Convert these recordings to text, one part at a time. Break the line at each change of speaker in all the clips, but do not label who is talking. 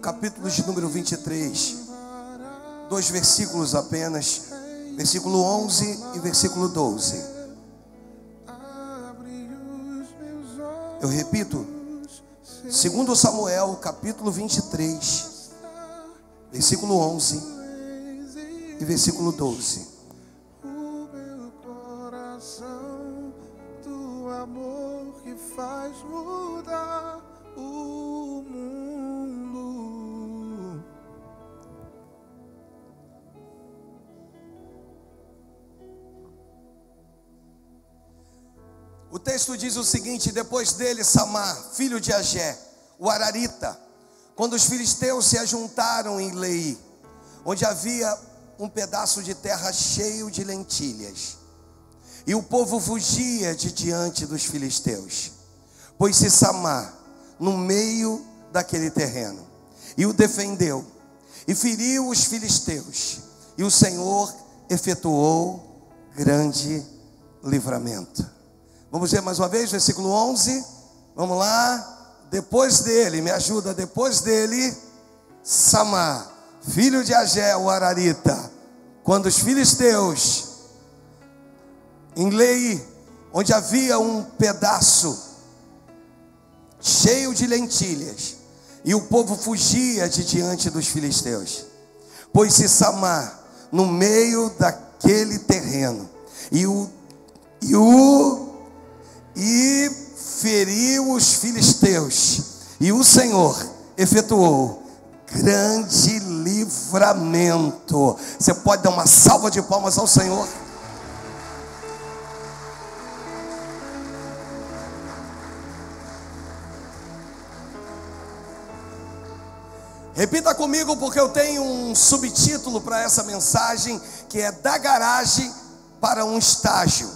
capítulo de número 23, 2 versículos apenas, versículo 11 e versículo 12. Eu repito, 2 Samuel, capítulo 23, versículo 11 e versículo 12.
O meu coração, do amor que faz mudar o mundo.
O texto diz o seguinte: depois dele, Samar, filho de Agé, o Ararita, quando os filisteus se ajuntaram em Leí, onde havia um pedaço de terra cheio de lentilhas, e o povo fugia de diante dos filisteus, pôs-se Samar no meio daquele terreno, e o defendeu, e feriu os filisteus, e o Senhor efetuou grande livramento. Vamos ver mais uma vez, versículo 11, vamos lá. Depois dele, me ajuda, depois dele, Samar, filho de Agé, o Ararita, quando os filisteus, em Leí, onde havia um pedaço cheio de lentilhas, e o povo fugia de diante dos filisteus, pôs-se Samar no meio daquele terreno, e feriu os filisteus, e o Senhor efetuou grande livramento. Você pode dar uma salva de palmas ao Senhor? Repita comigo, porque eu tenho um subtítulo para essa mensagem, que é da garagem para um estágio.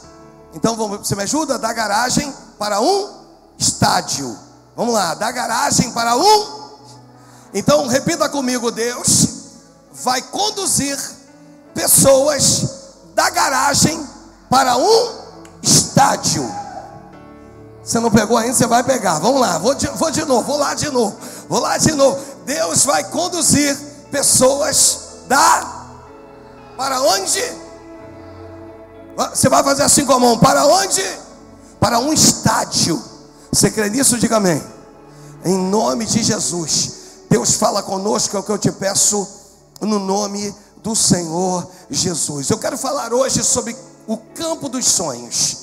Então você me ajuda? Da garagem para um estádio. Vamos lá, da garagem para um. Então repita comigo: Deus vai conduzir pessoas da garagem para um estádio. Você não pegou ainda? Você vai pegar. Vamos lá, vou lá de novo. Deus vai conduzir pessoas para onde? Você vai fazer assim com a mão: para onde? Para um estádio. Você crê nisso? Diga amém. Em nome de Jesus, Deus fala conosco, é o que eu te peço, no nome do Senhor Jesus. Eu quero falar hoje sobre o campo dos sonhos.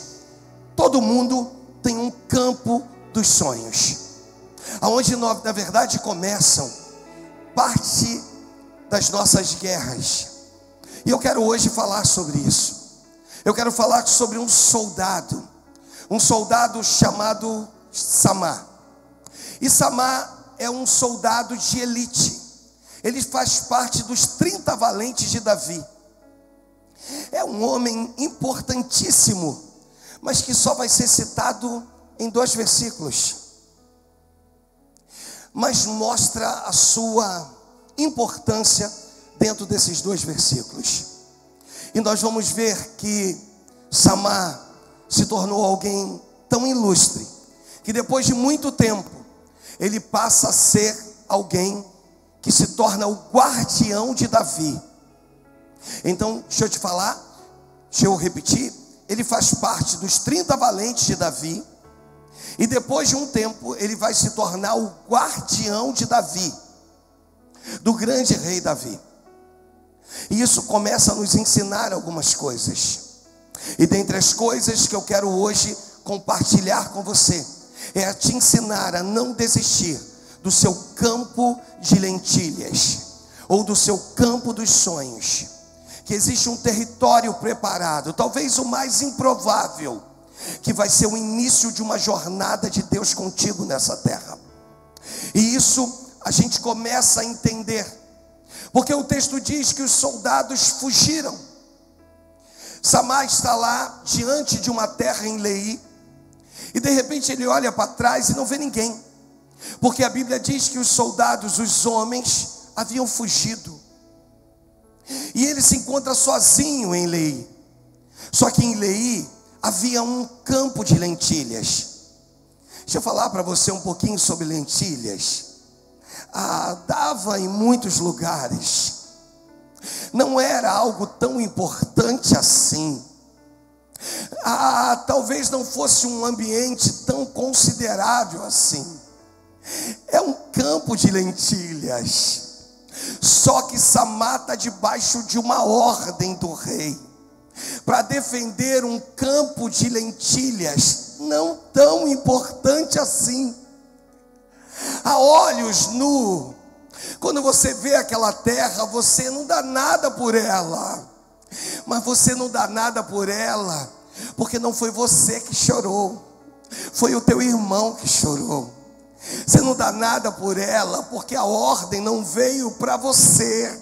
Todo mundo tem um campo dos sonhos, aonde na verdade começam parte das nossas guerras. E eu quero hoje falar sobre isso. Eu quero falar sobre um soldado chamado Samar. E Samar é um soldado de elite. Ele faz parte dos 30 valentes de Davi. É um homem importantíssimo, mas que só vai ser citado em 2 versículos. Mas mostra a sua importância dentro desses 2 versículos. E nós vamos ver que Samar se tornou alguém tão ilustre, que depois de muito tempo, ele passa a ser alguém que se torna o guardião de Davi. Então, deixa eu repetir, ele faz parte dos 30 valentes de Davi, e depois de um tempo, ele vai se tornar o guardião de Davi, do grande rei Davi. E isso começa a nos ensinar algumas coisas. E dentre as coisas que eu quero hoje compartilhar com você, é a te ensinar a não desistir do seu campo de lentilhas, ou do seu campo dos sonhos. Que existe um território preparado, talvez o mais improvável, que vai ser o início de uma jornada de Deus contigo nessa terra. E isso a gente começa a entender, porque o texto diz que os soldados fugiram. Samar está lá diante de uma terra em Leí, e de repente ele olha para trás e não vê ninguém, porque a Bíblia diz que os soldados, os homens, haviam fugido, e ele se encontra sozinho em Leí. Só que em Leí havia um campo de lentilhas. Deixa eu falar para você um pouquinho sobre lentilhas. Dá estava em muitos lugares. Não era algo tão importante assim. Talvez não fosse um ambiente tão considerável assim. É um campo de lentilhas. Só que Samá está debaixo de uma ordem do rei para defender um campo de lentilhas não tão importante assim. A olhos nu, quando você vê aquela terra, você não dá nada por ela. Mas você não dá nada por ela porque não foi você que chorou, foi o teu irmão que chorou. Você não dá nada por ela porque a ordem não veio para você,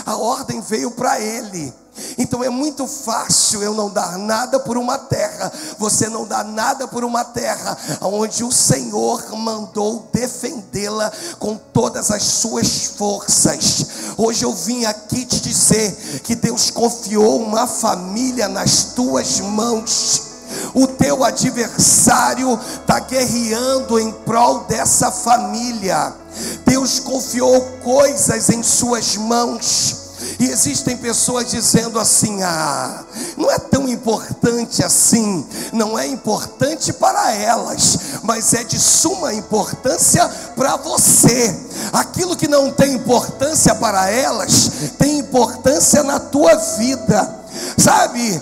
a ordem veio para ele. Então é muito fácil eu não dar nada por uma terra, você não dá nada por uma terra onde o Senhor mandou defendê-la com todas as suas forças. Hoje eu vim aqui te dizer que Deus confiou uma família nas tuas mãos. O teu adversário está guerreando em prol dessa família. Deus confiou coisas em suas mãos. E existem pessoas dizendo assim: não é tão importante assim. Não é importante para elas, mas é de suma importância para você. Aquilo que não tem importância para elas, tem importância na tua vida. Sabe,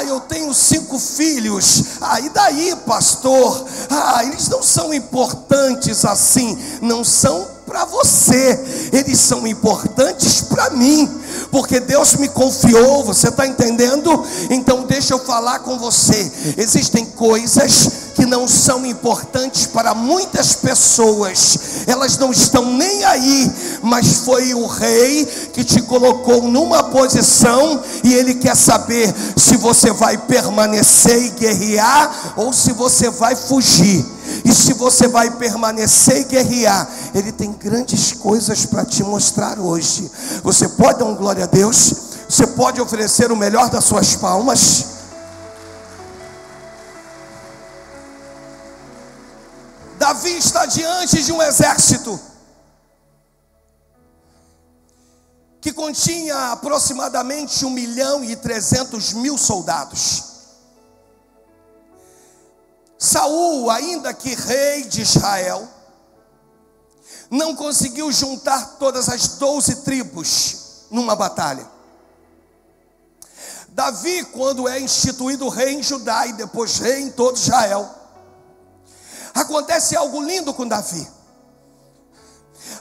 eu tenho 5 filhos, e daí, pastor? Eles não são importantes assim. Não são para você, eles são importantes para mim, porque Deus me confiou, você está entendendo? Então deixa eu falar com você. Existem coisas que não são importantes para muitas pessoas, elas não estão nem aí, mas foi o rei que te colocou numa posição, e ele quer saber se você vai permanecer e guerrear, ou se você vai fugir. E se você vai permanecer e guerrear, ele tem grandes coisas para te mostrar hoje. Você pode dar um glória a Deus? Você pode oferecer o melhor das suas palmas? Davi está diante de um exército que continha aproximadamente 1.300.000 soldados. Saul, ainda que rei de Israel, não conseguiu juntar todas as 12 tribos numa batalha. Davi, quando é instituído rei em Judá e depois rei em todo Israel, acontece algo lindo com Davi.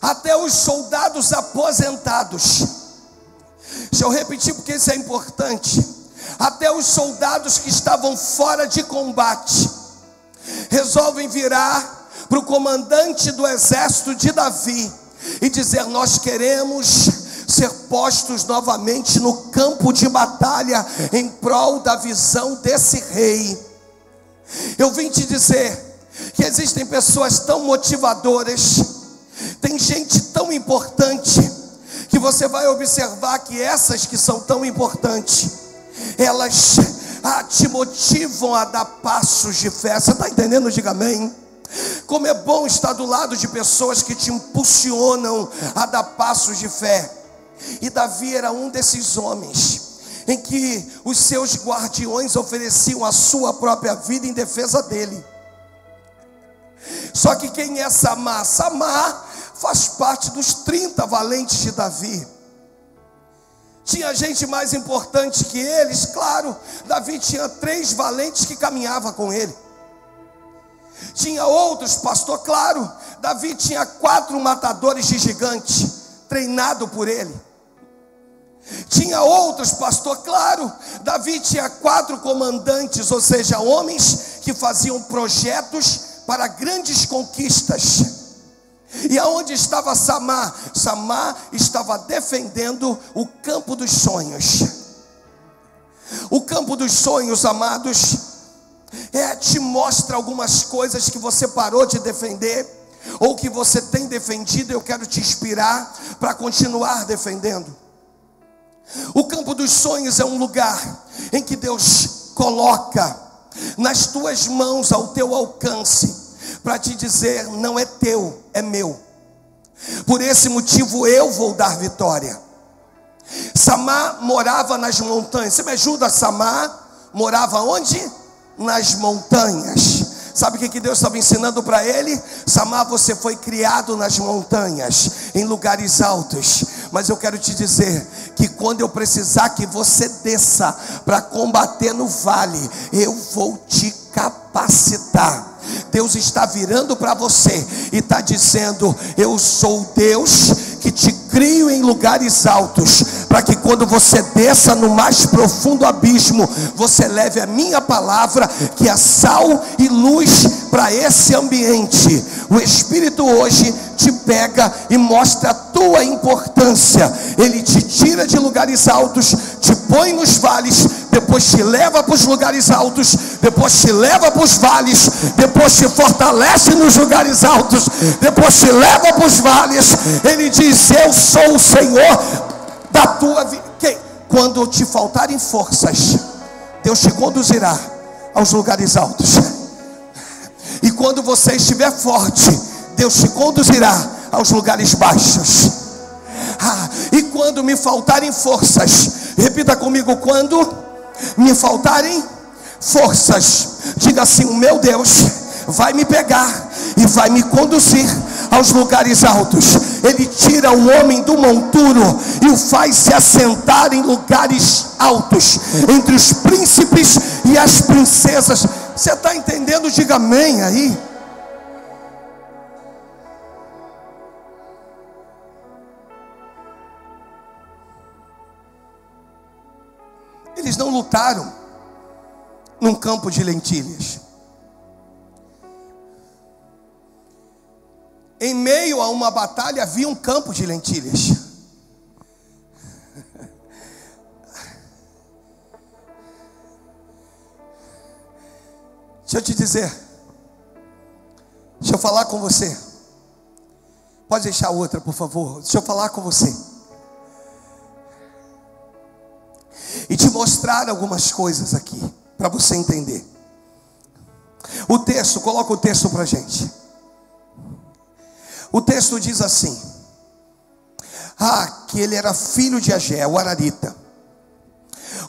Até os soldados aposentados, deixa eu repetir porque isso é importante, até os soldados que estavam fora de combate resolvem virar para o comandante do exército de Davi e dizer: nós queremos ser postos novamente no campo de batalha em prol da visão desse rei. Eu vim te dizer que existem pessoas tão motivadoras, tem gente tão importante, que você vai observar que essas que são tão importantes, elas te motivam a dar passos de fé. Você está entendendo? Diga amém. Como é bom estar do lado de pessoas que te impulsionam a dar passos de fé. E Davi era um desses homens em que os seus guardiões ofereciam a sua própria vida em defesa dele. Só que quem é Samá? Samá faz parte dos 30 valentes de Davi. Tinha gente mais importante que eles, claro. Davi tinha 3 valentes que caminhavam com ele. Tinha outros, pastor, claro. Davi tinha 4 matadores de gigantes, treinado por ele. Tinha outros, pastor, claro. Davi tinha 4 comandantes, ou seja, homens que faziam projetos para grandes conquistas. E aonde estava Samá? Samá estava defendendo o campo dos sonhos. O campo dos sonhos, amados, te mostra algumas coisas que você parou de defender, ou que você tem defendido. Eu quero te inspirar para continuar defendendo. O campo dos sonhos é um lugar em que Deus coloca nas tuas mãos, ao teu alcance, para te dizer: não é teu, é meu. Por esse motivo eu vou dar vitória. Samar morava nas montanhas. Você me ajuda? Samar morava onde? Nas montanhas. Sabe o que Deus estava ensinando para ele? Samar, você foi criado nas montanhas, em lugares altos. Mas eu quero te dizer que quando eu precisar que você desça para combater no vale, eu vou te capacitar. Deus está virando para você e está dizendo: eu sou Deus que te crio em lugares altos, para que quando você desça no mais profundo abismo, você leve a minha palavra, que é sal e luz para esse ambiente. O Espírito hoje te pega e mostra a tua importância. Ele te tira de lugares altos, te põe nos vales, depois te leva para os lugares altos, depois te leva para os vales, depois te fortalece nos lugares altos, depois te leva para os vales. Ele diz: eu sou o Senhor da tua vida. Quando te faltarem forças, Deus te conduzirá aos lugares altos. E quando você estiver forte, Deus te conduzirá aos lugares baixos. E quando me faltarem forças, repita comigo: quando me faltarem forças, diga assim: o meu Deus vai me pegar e vai me conduzir aos lugares altos. Ele tira o homem do monturo e o faz se assentar em lugares altos, entre os príncipes e as princesas. Você está entendendo? Diga amém aí. Eles não lutaram num campo de lentilhas. Em meio a uma batalha havia um campo de lentilhas. Deixa eu te dizer. Deixa eu falar com você. Pode deixar outra, por favor. Deixa eu falar com você. E te mostrar algumas coisas aqui, para você entender. O texto, coloca o texto para a gente. O texto diz assim: que ele era filho de Agé, o Ararita.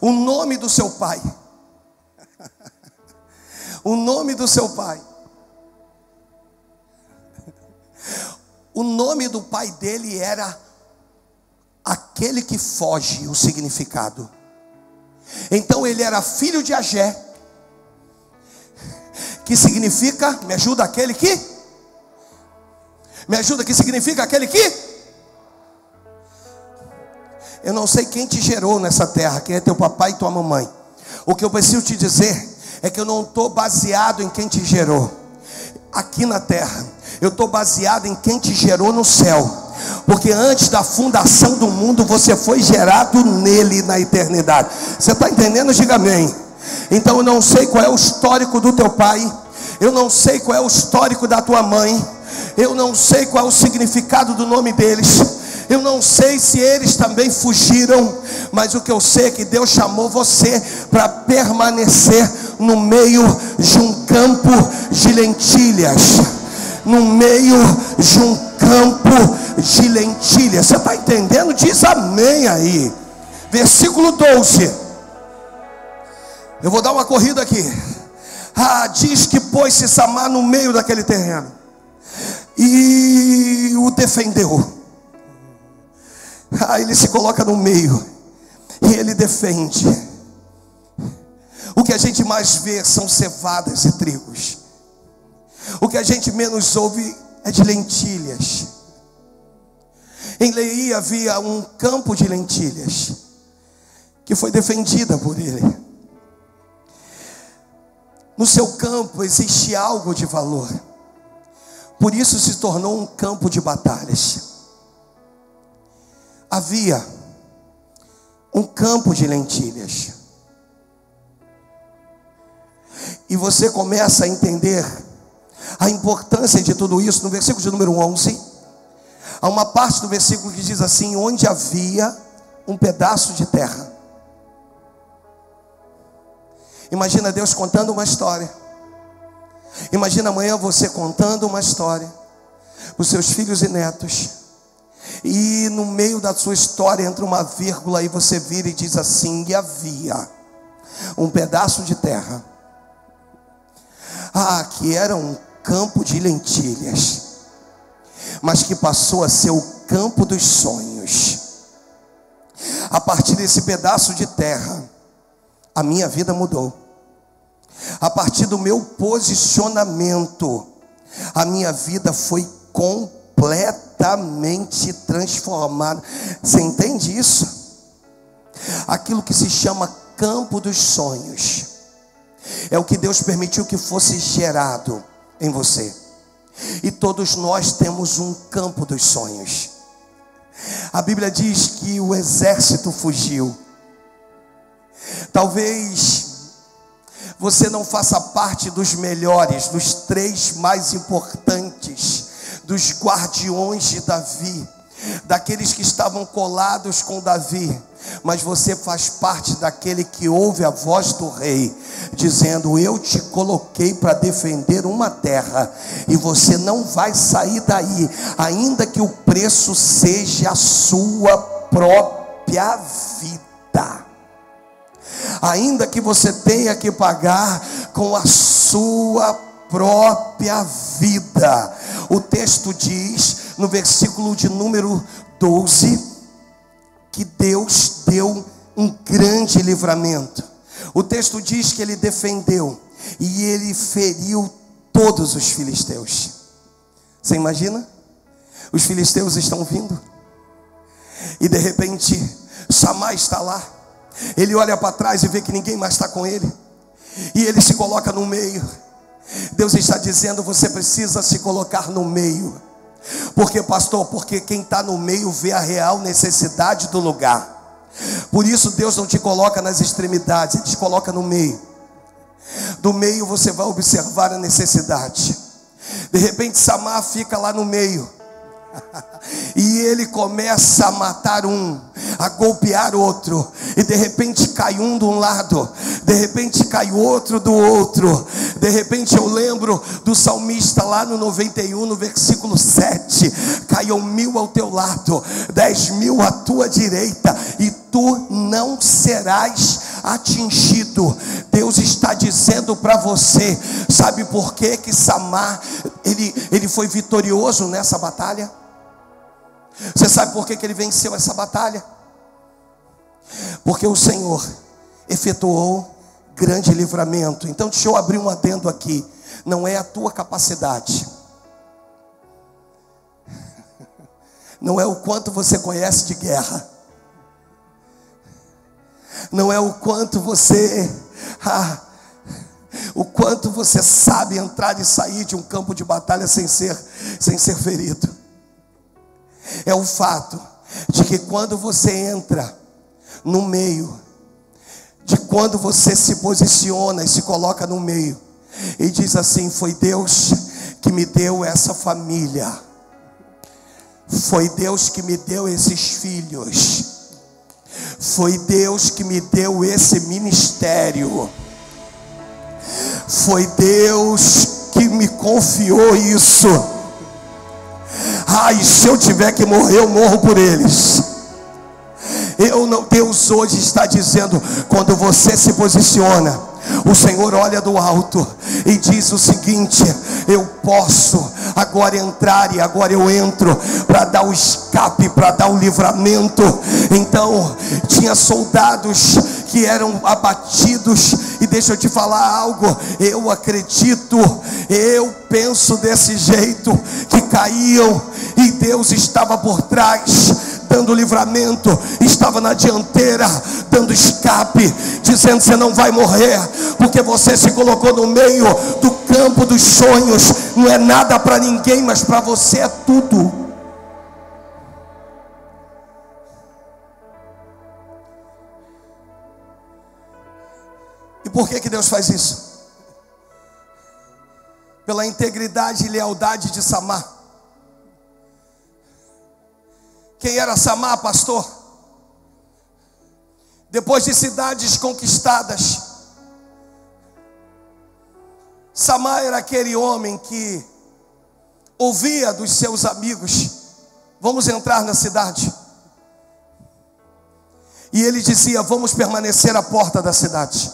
O nome do seu pai. O nome do seu pai. O nome do pai dele era aquele que foge, o significado. Então ele era filho de Agé, que significa, me ajuda, aquele que? Me ajuda, que significa aquele que? Eu não sei quem te gerou nessa terra, quem é teu papai e tua mamãe. O que eu preciso te dizer é que eu não estou baseado em quem te gerou aqui na terra. Eu estou baseado em quem te gerou no céu. Porque antes da fundação do mundo, você foi gerado nele na eternidade. Você está entendendo? Diga amém. Então eu não sei qual é o histórico do teu pai. Eu não sei qual é o histórico da tua mãe. Eu não sei qual é o significado do nome deles. Eu não sei se eles também fugiram. Mas o que eu sei é que Deus chamou você para permanecer no meio de um campo de lentilhas. No meio de um campo de lentilhas. Você está entendendo? Diz amém aí. Versículo 12. Eu vou dar uma corrida aqui. Diz que pôs-se Samar no meio daquele terreno e o defendeu. Ele se coloca no meio e ele defende. O que a gente mais vê são cevadas e trigos. O que a gente menos ouve é de lentilhas. Em Leí havia um campo de lentilhas que foi defendida por ele. No seu campo existe algo de valor. Por isso se tornou um campo de batalhas. Havia um campo de lentilhas. E você começa a entender a importância de tudo isso no versículo de número 11. Há uma parte do versículo que diz assim: onde havia um pedaço de terra. Imagina Deus contando uma história. Imagina amanhã você contando uma história para os seus filhos e netos. E no meio da sua história entra uma vírgula e você vira e diz assim: e havia um pedaço de terra, que era um campo de lentilhas, mas que passou a ser o campo dos sonhos. A partir desse pedaço de terra, a minha vida mudou. A partir do meu posicionamento, a minha vida foi completamente transformada. Você entende isso? Aquilo que se chama campo dos sonhos é o que Deus permitiu que fosse gerado em você. E todos nós temos um campo dos sonhos. A Bíblia diz que o exército fugiu. Talvez você não faça parte dos melhores, dos 3 mais importantes, dos guardiões de Davi, daqueles que estavam colados com Davi, mas você faz parte daquele que ouve a voz do rei, dizendo: eu te coloquei para defender uma terra, e você não vai sair daí, ainda que o preço seja a sua própria vida, ainda que você tenha que pagar com a sua própria vida. O texto diz, no versículo de número 12, que Deus deu um grande livramento. O texto diz que ele defendeu e ele feriu todos os filisteus. Você imagina? Os filisteus estão vindo e de repente Samá está lá. Ele olha para trás e vê que ninguém mais está com ele, e ele se coloca no meio. Deus está dizendo: você precisa se colocar no meio. Por quê, pastor? Porque quem está no meio vê a real necessidade do lugar. Por isso Deus não te coloca nas extremidades, Ele te coloca no meio. Do meio você vai observar a necessidade. De repente Samá fica lá no meio e ele começa a matar um, a golpear outro, e de repente cai um de um lado, de repente cai outro do outro. De repente eu lembro do salmista lá no 91, no versículo 7: caiam 1000 ao teu lado, 10.000 à tua direita, e tu não serás atingido. Deus está dizendo para você: sabe por que que Samá ele foi vitorioso nessa batalha? Você sabe por que que ele venceu essa batalha? Porque o Senhor efetuou grande livramento. Então deixa eu abrir um adendo aqui. Não é a tua capacidade, não é o quanto você conhece de guerra, não é o quanto você sabe entrar e sair de um campo de batalha sem ser ferido. É o fato de que quando você entra no meio, de quando você se posiciona e se coloca no meio e diz assim: foi Deus que me deu essa família, foi Deus que me deu esses filhos, foi Deus que me deu esse ministério, foi Deus que me confiou isso. E se eu tiver que morrer, eu morro por eles. Deus hoje está dizendo: quando você se posiciona, o Senhor olha do alto e diz o seguinte: eu posso agora entrar, e agora eu entro para dar o escape, para dar o livramento. Então tinha soldados que eram abatidos, e deixa eu te falar algo, eu acredito, eu penso desse jeito, que caíam e Deus estava por trás dando livramento, estava na dianteira dando escape, dizendo: você não vai morrer, porque você se colocou no meio do campo dos sonhos. Não é nada para ninguém, mas para você é tudo. E por que Deus faz isso? Pela integridade e lealdade de Samá. Quem era Samá, pastor? Depois de cidades conquistadas, Samá era aquele homem que ouvia dos seus amigos vamos entrar na cidade. E ele dizia: vamos permanecer à porta da cidade.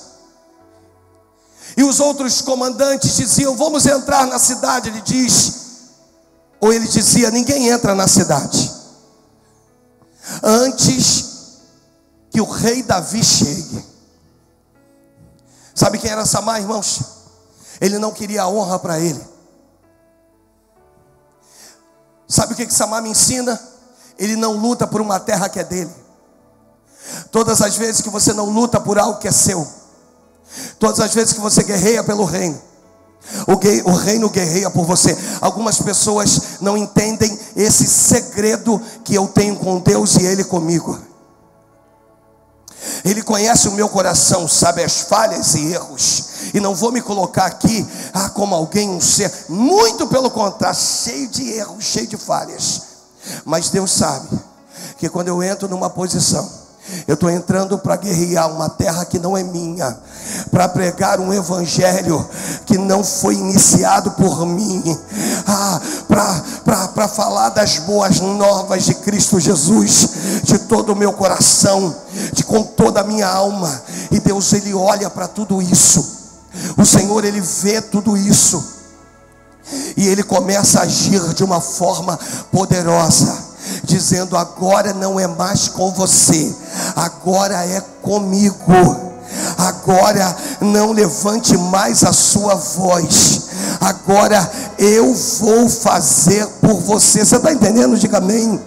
E os outros comandantes diziam: vamos entrar na cidade. Ele dizia: ninguém entra na cidade antes que o rei Davi chegue. Sabe quem era Samar, irmãos? Ele não queria a honra para ele. Sabe o que Samar me ensina? Ele não luta por uma terra que é dele. Todas as vezes que você não luta por algo que é seu, todas as vezes que você guerreia pelo reino, o reino guerreia por você. Algumas pessoas não entendem esse segredo que eu tenho com Deus e Ele comigo. Ele conhece o meu coração, sabe as falhas e erros. E não vou me colocar aqui como alguém, um ser, muito pelo contrário, cheio de erros, cheio de falhas. Mas Deus sabe que quando eu entro numa posição, eu estou entrando para guerrear uma terra que não é minha, para pregar um evangelho que não foi iniciado por mim, para falar das boas novas de Cristo Jesus, de todo o meu coração, com toda a minha alma. E Deus, Ele olha para tudo isso. O Senhor, Ele vê tudo isso, e Ele começa a agir de uma forma poderosa, dizendo: agora não é mais com você, agora é comigo. Agora não levante mais a sua voz, agora eu vou fazer por você. Você está entendendo? Diga amém.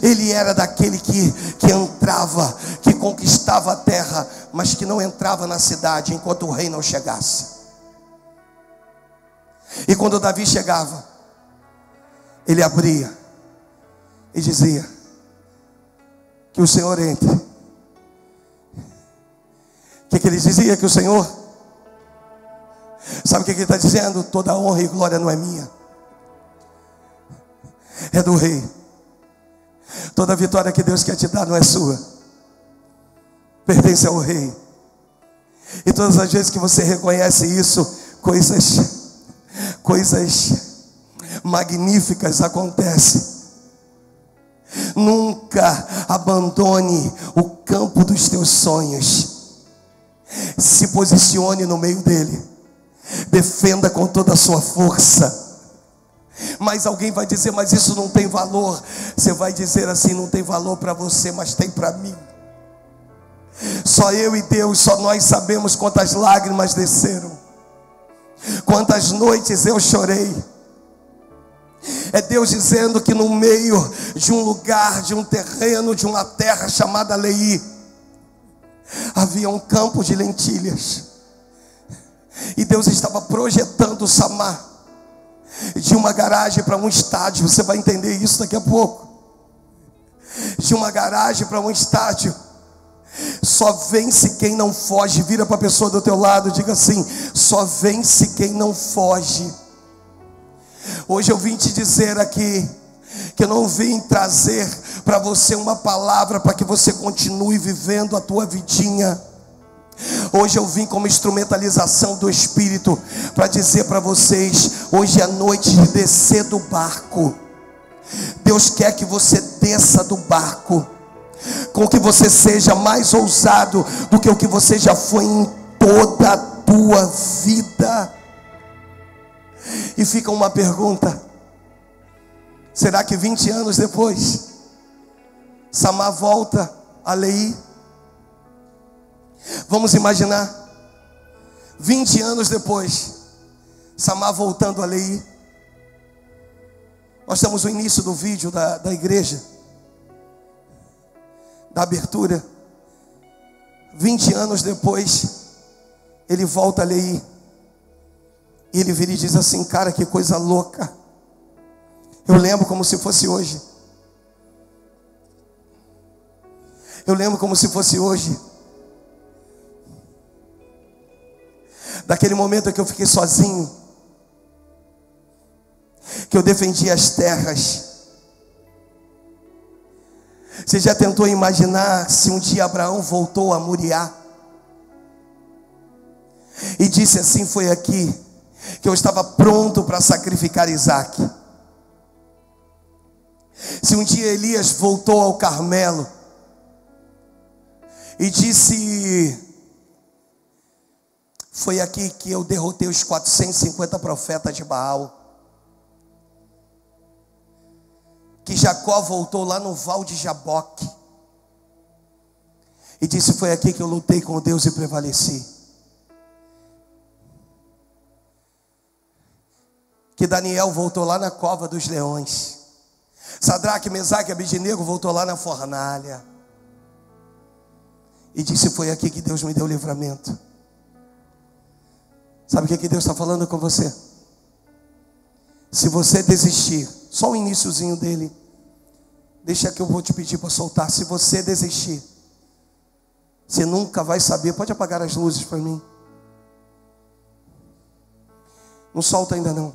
Ele era daquele que entrava, que conquistava a terra, mas que não entrava na cidade enquanto o rei não chegasse. E quando Davi chegava, ele abria e dizia: que o Senhor entre. O que ele dizia? Que o Senhor, sabe o que ele está dizendo? Toda honra e glória não é minha, é do rei. Toda vitória que Deus quer te dar não é sua, pertence ao rei. E todas as vezes que você reconhece isso, coisas magníficas acontecem. Nunca abandone o campo dos teus sonhos. Se posicione no meio dele, defenda com toda a sua força. Mas alguém vai dizer: mas isso não tem valor. Você vai dizer assim: não tem valor para você, mas tem para mim. Só eu e Deus, só nós sabemos quantas lágrimas desceram, quantas noites eu chorei. É Deus dizendo que no meio de um lugar, de um terreno, de uma terra chamada Leí, havia um campo de lentilhas. E Deus estava projetando Samar de uma garagem para um estádio. Você vai entender isso daqui a pouco. De uma garagem para um estádio. Só vence quem não foge. Vira para a pessoa do teu lado, diga assim: só vence quem não foge. Hoje eu vim te dizer aqui que eu não vim trazer para você uma palavra para que você continue vivendo a tua vidinha. Hoje eu vim como instrumentalização do Espírito para dizer para vocês: hoje é a noite de descer do barco. Deus quer que você desça do barco, com que você seja mais ousado do que o que você já foi em toda a tua vida. E fica uma pergunta: será que 20 anos depois Samar volta a Leí? Vamos imaginar 20 anos depois Samar voltando a Leí. Nós estamos no início do vídeo da igreja, da abertura. 20 anos depois ele volta a Leí. E ele vira e diz assim: cara, que coisa louca. Eu lembro como se fosse hoje. Eu lembro como se fosse hoje. Daquele momento em que eu fiquei sozinho, que eu defendi as terras. Você já tentou imaginar se um dia Abraão voltou a Moriá e disse assim: foi aqui que eu estava pronto para sacrificar Isaac. Se um dia Elias voltou ao Carmelo e disse: foi aqui que eu derrotei os 450 profetas de Baal. Que Jacó voltou lá no Val de Jaboque e disse: foi aqui que eu lutei com Deus e prevaleci. Que Daniel voltou lá na cova dos leões. Sadraque, Mesaque e Abednego voltou lá na fornalha e disse: foi aqui que Deus me deu livramento. Sabe o que Deus está falando com você? Se você desistir, só o iniciozinho dele, deixa que eu vou te pedir para soltar. Se você desistir, você nunca vai saber. Pode apagar as luzes para mim. Não solta ainda não.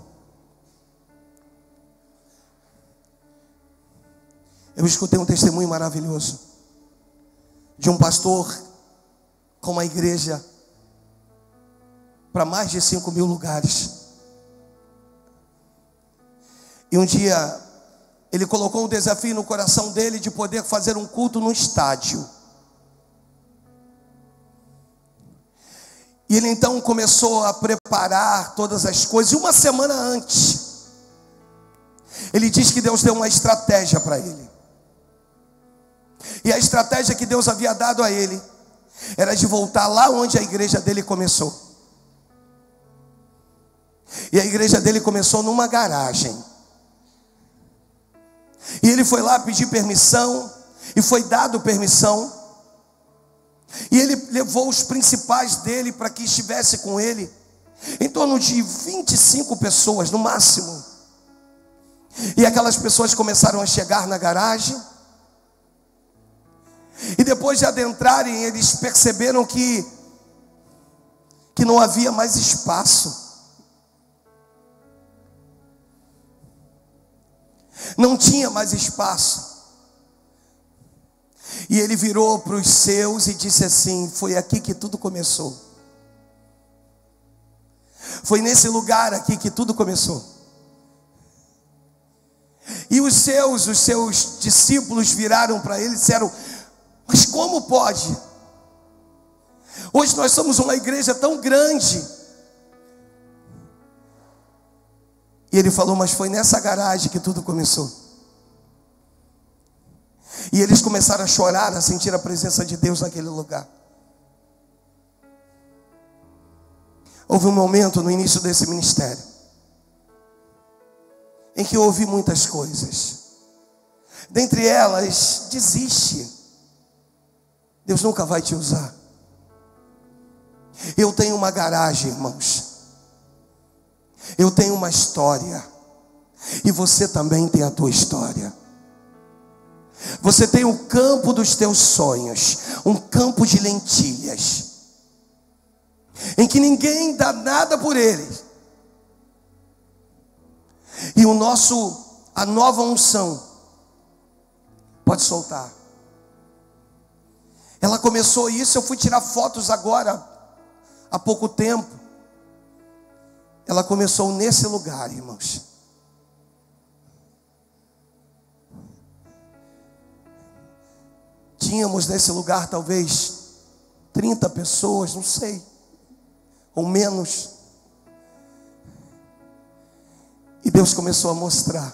Eu escutei um testemunho maravilhoso de um pastor com uma igreja para mais de 5.000 lugares. E um dia ele colocou um desafio no coração dele de poder fazer um culto no estádio. E ele então começou a preparar todas as coisas. E uma semana antes, ele diz que Deus deu uma estratégia para ele. E a estratégia que Deus havia dado a ele era de voltar lá onde a igreja dele começou. E a igreja dele começou numa garagem. E ele foi lá pedir permissão, e foi dado permissão. E ele levou os principais dele para que estivesse com ele, em torno de 25 pessoas no máximo. E aquelas pessoas começaram a chegar na garagem. E depois de adentrarem, eles perceberam que não havia mais espaço. Não tinha mais espaço. E ele virou para os seus e disse assim: foi aqui que tudo começou. Foi nesse lugar aqui que tudo começou. E os seus discípulos viraram para ele e disseram: mas como pode? Hoje nós somos uma igreja tão grande. E ele falou: mas foi nessa garagem que tudo começou. E eles começaram a chorar, a sentir a presença de Deus naquele lugar. Houve um momento no início desse ministério em que eu ouvi muitas coisas. Dentre elas, desiste. Deus nunca vai te usar. Eu tenho uma garagem, irmãos. Eu tenho uma história. E você também tem a tua história. Você tem o campo dos teus sonhos, um campo de lentilhas, em que ninguém dá nada por ele. E a nova unção, pode soltar. Ela começou isso, eu fui tirar fotos agora, há pouco tempo. Ela começou nesse lugar, irmãos. Tínhamos nesse lugar talvez 30 pessoas, não sei, ou menos. E Deus começou a mostrar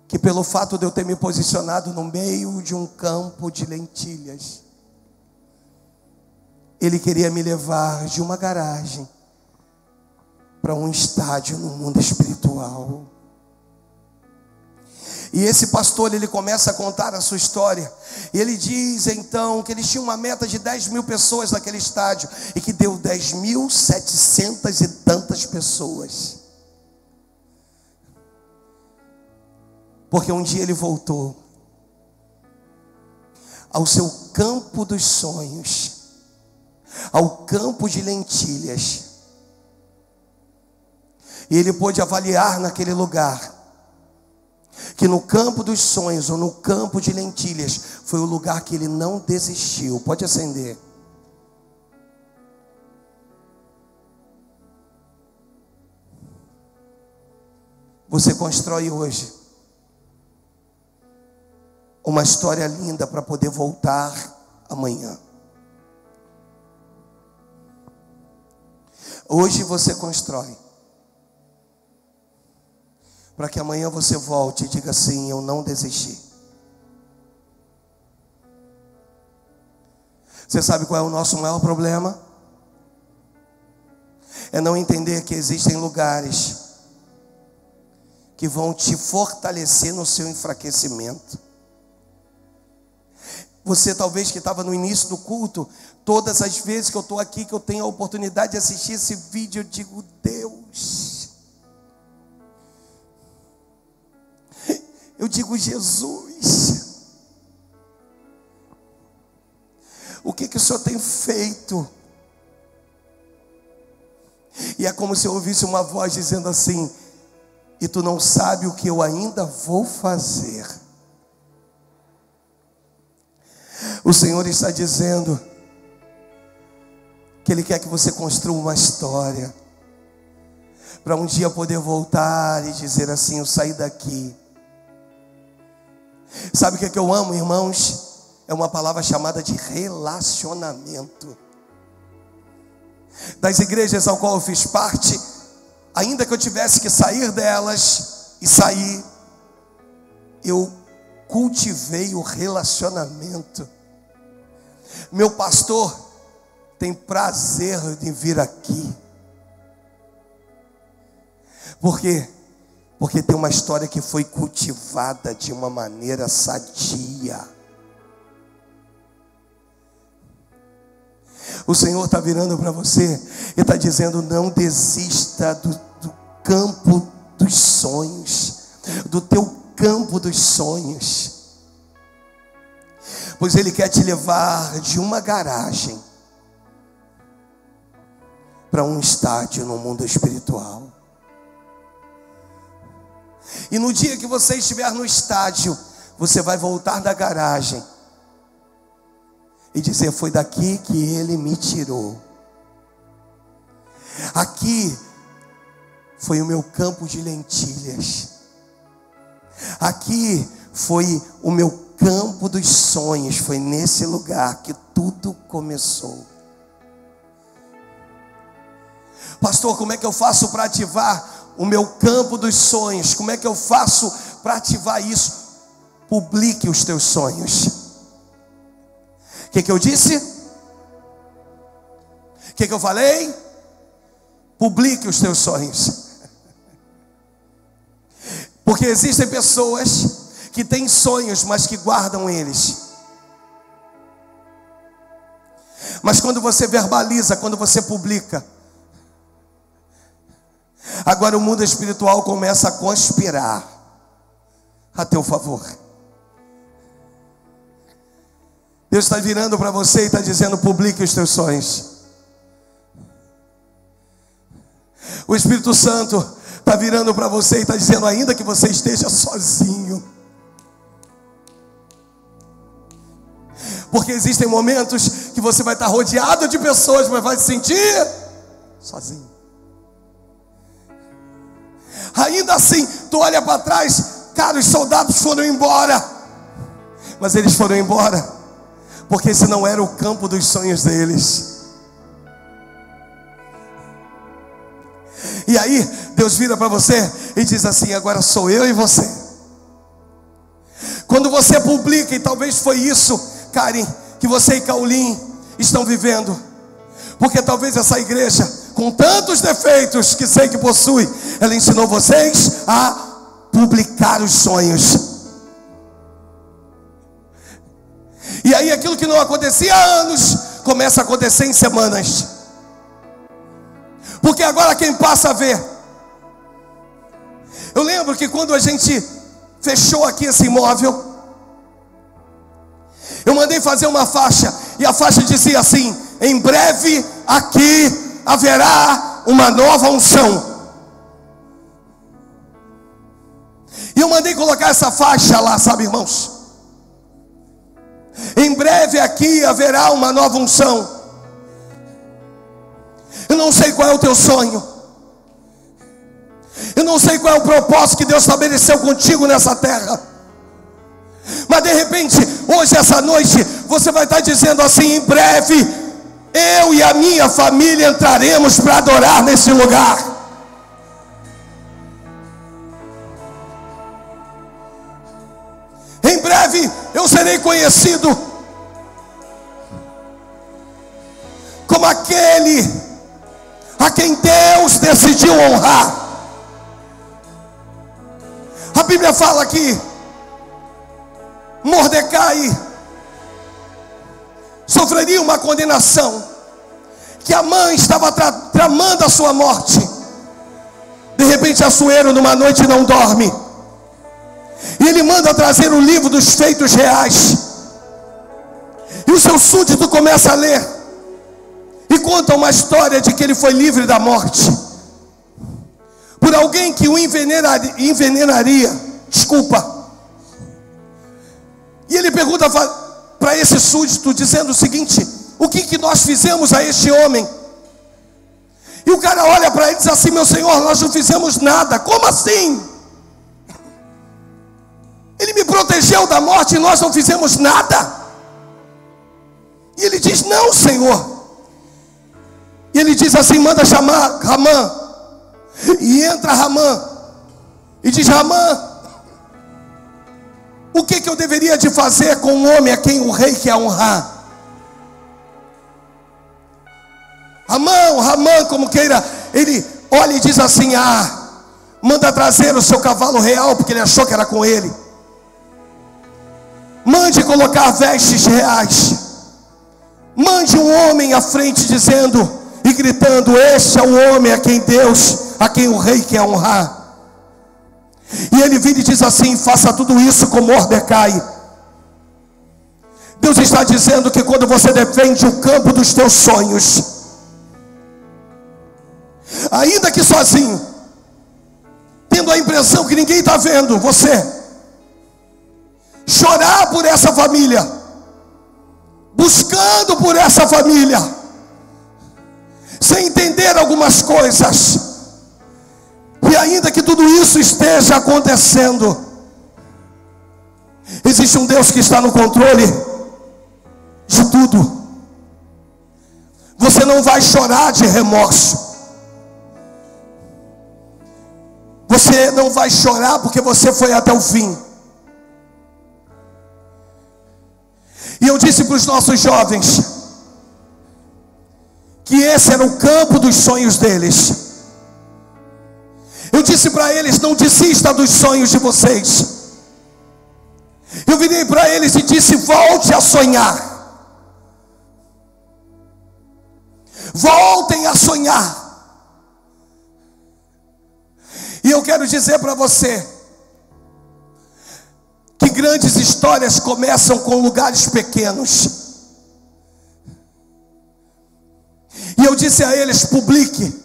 que pelo fato de eu ter me posicionado no meio de um campo de lentilhas, Ele queria me levar de uma garagem para um estádio no mundo espiritual. E esse pastor, ele começa a contar a sua história. E ele diz então que eles tinham uma meta de 10.000 pessoas naquele estádio, e que deu 10.700 e tantas pessoas. Porque um dia ele voltou ao seu campo dos sonhos, ao campo de lentilhas. E ele pôde avaliar naquele lugar que no campo dos sonhos, ou no campo de lentilhas, foi o lugar que ele não desistiu. Pode acender. Você constrói hoje uma história linda para poder voltar amanhã. Hoje você constrói, para que amanhã você volte e diga assim: eu não desisti. Você sabe qual é o nosso maior problema? É não entender que existem lugares que vão te fortalecer no seu enfraquecimento. Você talvez que estava no início do culto, todas as vezes que eu estou aqui, que eu tenho a oportunidade de assistir esse vídeo, eu digo: Deus, eu digo: Jesus, o que o Senhor tem feito? E é como se eu ouvisse uma voz dizendo assim: e tu não sabe o que eu ainda vou fazer. O Senhor está dizendo que Ele quer que você construa uma história, para um dia poder voltar e dizer assim: eu saí daqui. Sabe o que eu amo, irmãos? É uma palavra chamada de relacionamento. Das igrejas ao qual eu fiz parte, ainda que eu tivesse que sair delas e sair, eu cultivei o relacionamento. Meu pastor tem prazer de vir aqui. Por quê? Porque tem uma história que foi cultivada de uma maneira sadia. O Senhor está virando para você e está dizendo: não desista do campo dos sonhos, do teu campo dos sonhos, pois Ele quer te levar de uma garagem para um estádio no mundo espiritual. E no dia que você estiver no estádio, você vai voltar da garagem e dizer: foi daqui que Ele me tirou. Aqui foi o meu campo de lentilhas. Aqui foi o meu campo dos sonhos. Foi nesse lugar que tudo começou. Pastor, como é que eu faço para ativar o meu campo dos sonhos? Como é que eu faço para ativar isso? Publique os teus sonhos. O que eu disse? O que eu falei? Publique os teus sonhos. Porque existem pessoas que têm sonhos, mas que guardam eles. Mas quando você verbaliza, quando você publica, agora o mundo espiritual começa a conspirar a teu favor. Deus está virando para você e está dizendo: publique os teus sonhos. O Espírito Santo está virando para você e está dizendo: ainda que você esteja sozinho, porque existem momentos que você vai estar rodeado de pessoas, mas vai se sentir sozinho. Ainda assim, tu olha para trás, cara, os soldados foram embora, mas eles foram embora porque esse não era o campo dos sonhos deles. E aí Deus vira para você e diz assim: agora sou eu e você. Quando você publica, e talvez foi isso, Karen, que você e Caulin estão vivendo, porque talvez essa igreja, com tantos defeitos que sei que possui, ela ensinou vocês a publicar os sonhos. E aí aquilo que não acontecia há anos começa a acontecer em semanas. Porque agora quem passa a ver. Eu lembro que quando a gente fechou aqui esse imóvel, eu mandei fazer uma faixa, e a faixa dizia assim: em breve aqui haverá uma nova unção. E eu mandei colocar essa faixa lá, sabe, irmãos? Em breve aqui haverá uma nova unção. Eu não sei qual é o teu sonho, eu não sei qual é o propósito que Deus estabeleceu contigo nessa terra, Mas de repente, hoje, essa noite, você vai estar dizendo assim: em breve, eu e a minha família entraremos para adorar nesse lugar. Em breve, eu serei conhecido como aquele a quem Deus decidiu honrar. A Bíblia fala que Mordecai sofreria uma condenação, que a mãe estava tramando a sua morte. De repente, Assuero numa noite não dorme, e ele manda trazer o livro dos feitos reais, e o seu súdito começa a ler, e conta uma história de que ele foi livre da morte por alguém que o envenenaria. E ele pergunta para esse súdito, dizendo o seguinte: o que nós fizemos a este homem? E o cara olha para ele e diz assim: meu senhor, nós não fizemos nada. Como assim? Ele me protegeu da morte e nós não fizemos nada. E ele diz: não, senhor. E ele diz assim: manda chamar Ramã. E entra Ramã e diz: Ramã, o que eu deveria de fazer com um homem a quem o rei quer honrar? Ramã, como queira, ele olha e diz assim: manda trazer o seu cavalo real, porque ele achou que era com ele. Mande colocar vestes reais. Mande um homem à frente dizendo e gritando: este é o homem a quem o rei quer honrar. E ele vira e diz assim: faça tudo isso com Mordecai. Deus está dizendo que quando você defende o campo dos teus sonhos, ainda que sozinho, tendo a impressão que ninguém está vendo você, chorar por essa família, buscando por essa família, sem entender algumas coisas, e ainda que tudo isso esteja acontecendo, existe um Deus que está no controle de tudo. Você não vai chorar de remorso, você não vai chorar porque você foi até o fim. E eu disse para os nossos jovens que esse era o campo dos sonhos deles. Eu disse para eles: não desista dos sonhos de vocês. Eu virei para eles e disse: volte a sonhar. Voltem a sonhar. E eu quero dizer para você que grandes histórias começam com lugares pequenos. E eu disse a eles: publique.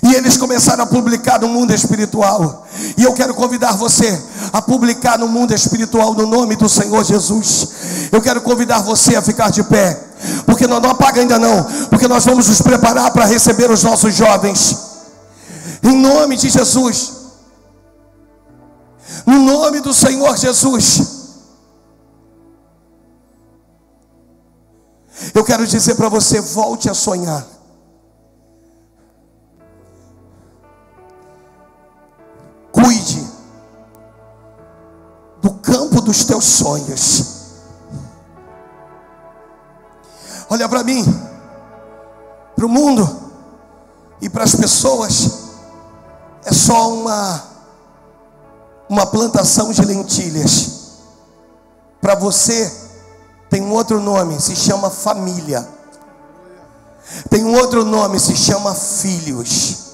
E eles começaram a publicar no mundo espiritual. E eu quero convidar você a publicar no mundo espiritual, no nome do Senhor Jesus. Eu quero convidar você a ficar de pé, porque não apaga ainda não, porque nós vamos nos preparar para receber os nossos jovens. Em nome de Jesus, no nome do Senhor Jesus, eu quero dizer para você: volte a sonhar. Cuide do campo dos teus sonhos. Olha para mim, para o mundo e para as pessoas, é só uma plantação de lentilhas. Para você tem um outro nome, se chama família. Tem um outro nome, se chama filhos.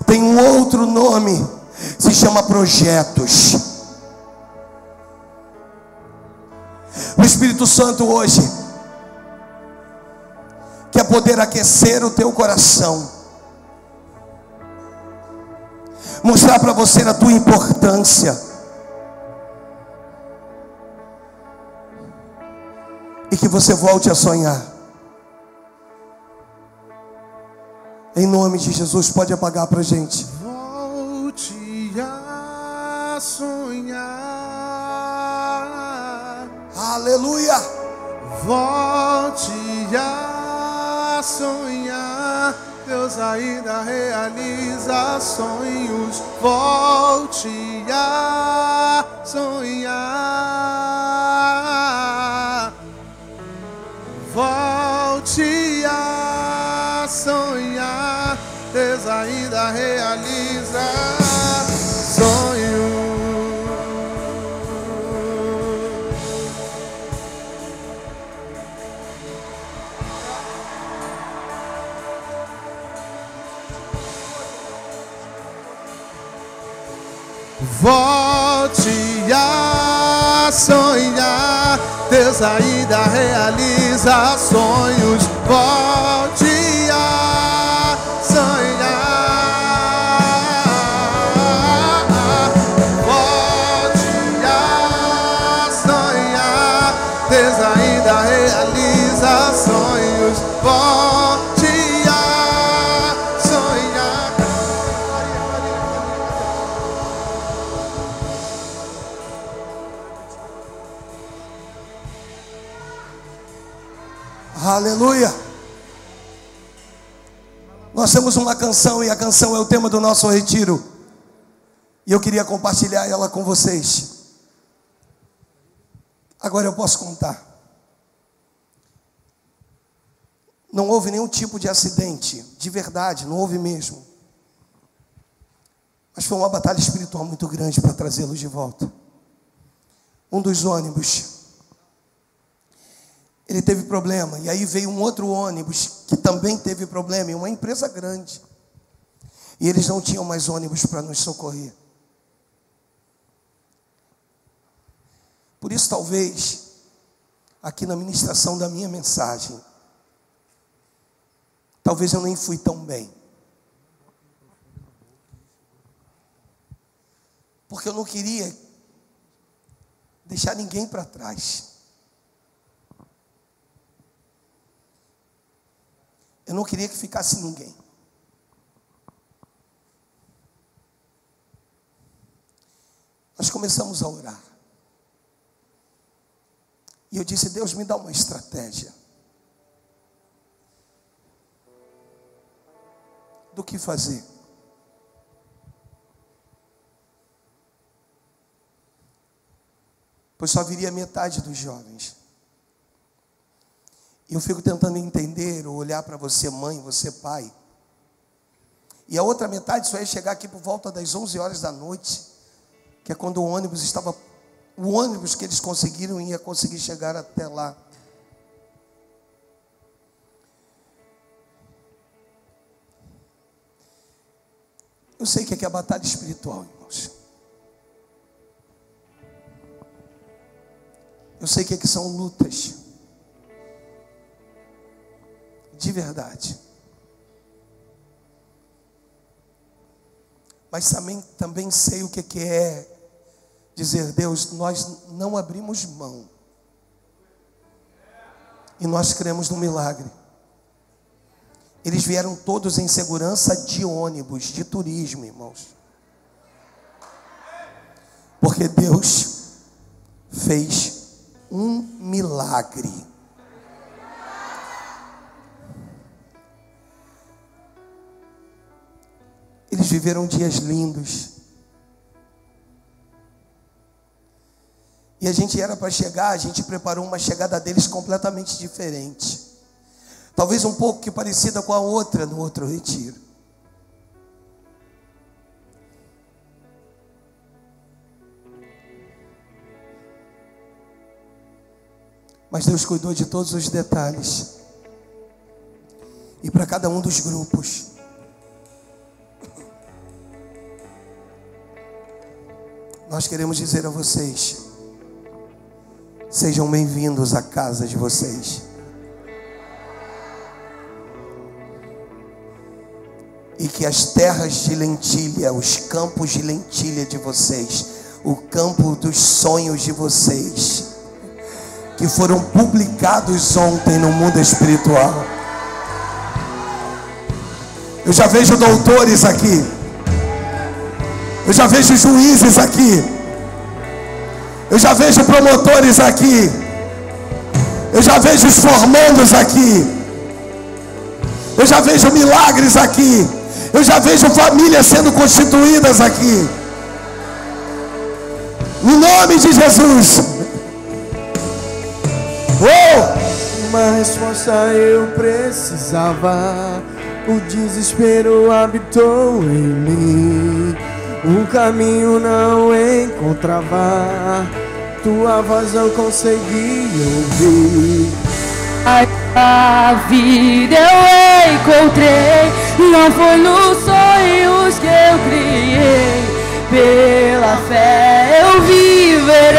Tem um outro nome, se chama projetos. O Espírito Santo hoje quer poder aquecer o teu coração, mostrar para você a tua importância, e que você volte a sonhar. Em nome de Jesus, pode apagar para a gente.
Volte a a sonhar.
Aleluia.
Volte a sonhar. Deus ainda realiza sonhos. Volte a sonhar. Volte a sonhar. Deus ainda realiza sonhos. Volte a sonhar, Deus ainda realiza sonhos. Volte a sonhar, volte a sonhar, Deus ainda realiza sonhos. Volte a sonhar.
Aleluia. Nós temos uma canção e a canção é o tema do nosso retiro. E eu queria compartilhar ela com vocês. Agora eu posso contar. Não houve nenhum tipo de acidente, de verdade, não houve mesmo. Mas foi uma batalha espiritual muito grande para trazê-los de volta. Um dos ônibus, ele teve problema, e aí veio um outro ônibus que também teve problema, em uma empresa grande. E eles não tinham mais ônibus para nos socorrer. Por isso, talvez, aqui na ministração da minha mensagem, talvez eu nem fui tão bem. Porque eu não queria deixar ninguém para trás. Eu não queria que ficasse ninguém. Nós começamos a orar. E eu disse: Deus, me dá uma estratégia do que fazer. Pois só viria metade dos jovens. E eu fico tentando entender, ou olhar para você mãe, você pai. E a outra metade só ia chegar aqui por volta das 11 horas da noite, que é quando o ônibus que eles conseguiram ia conseguir chegar até lá. Eu sei que aqui é batalha espiritual, irmãos. Eu sei que aqui são lutas. De verdade. Mas também sei o que é dizer: Deus, nós não abrimos mão. E nós cremos no milagre. Eles vieram todos em segurança de ônibus, de turismo, irmãos. Porque Deus fez um milagre. Eles viveram dias lindos. E a gente era para chegar, a gente preparou uma chegada deles completamente diferente. Talvez um pouco que parecida com a outra no outro retiro. Mas Deus cuidou de todos os detalhes. E para cada um dos grupos. Nós queremos dizer a vocês: sejam bem-vindos à casa de vocês. E que as terras de lentilha, os campos de lentilha de vocês, o campo dos sonhos de vocês, que foram publicados ontem no mundo espiritual. Eu já vejo doutores aqui. Eu já vejo juízes aqui. Eu já vejo promotores aqui. Eu já vejo os formandos aqui. Eu já vejo milagres aqui. Eu já vejo famílias sendo constituídas aqui. Em nome de Jesus.
Uma resposta eu precisava. O desespero habitou em mim. Um caminho não encontrava. Tua voz eu consegui ouvir.
A vida eu encontrei. Não foi nos sonhos que eu criei. Pela fé eu viverei.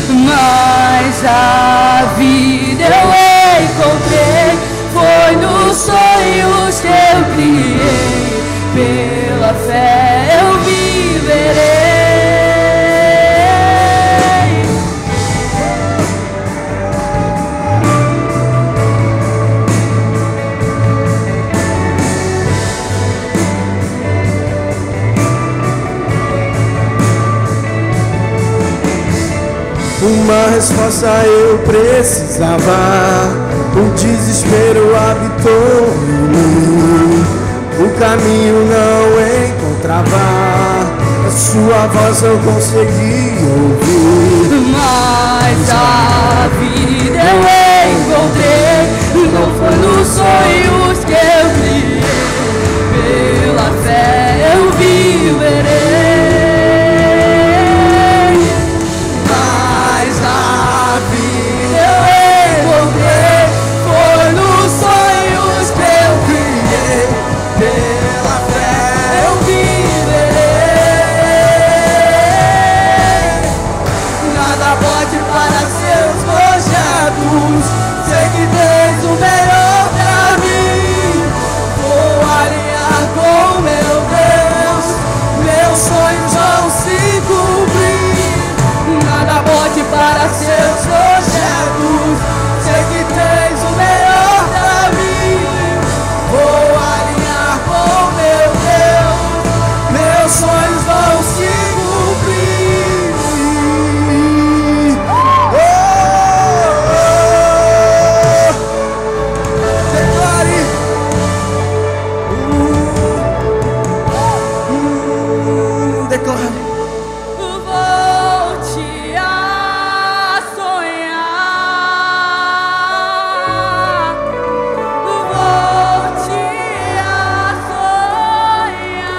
Mas a vida eu encontrei. Foi nos sonhos que eu criei. Pela fé eu viverei.
Uma resposta eu precisava. O desespero habitou em mim. O caminho não encontrava. A sua voz eu consegui ouvir.
Mas a vida eu encontrei. Não foi nos sonhos que eu criei. Pela fé eu viverei. Mas a vida eu encontrei. Foi nos sonhos que eu criei. Pela fé eu viverei. Nada pode parar seus projetos. Sei que tens o melhor pra mim. Vou alinhar com meu Deus. Meus sonhos vão se cumprir. Nada pode parar seus projetos. Sei que tens o melhor pra mim. Vou alinhar com meu Deus. Meus sonhos vão se cumprir.
Declare. Declare.
Volte a sonhar. Volte a sonhar.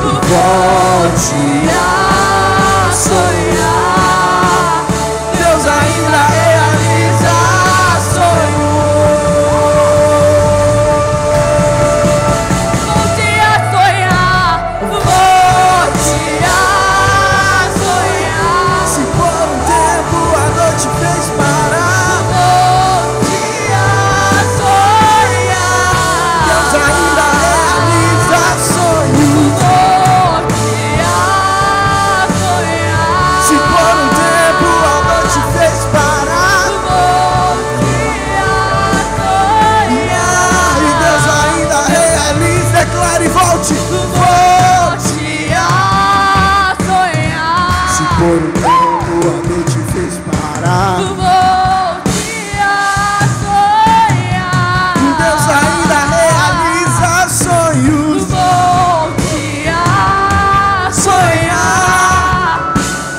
Volte a sonhar.
Deus ainda realiza sonhos.
Volte a sonhar. Volte a sonhar.
Se por um tempo a noite fez parar,
Volte a sonhar.
Deus ainda realiza sonhos.
Volte a sonhar.
Se por um tempo a noite fez parar,
Volte a sonhar.
e Deus ainda realiza. Declare e volte.
Volte a sonhar.
Se por um tempo a noite fez parar,
Volte a sonhar.
Deus ainda realiza sonhos.
Volte a sonhar.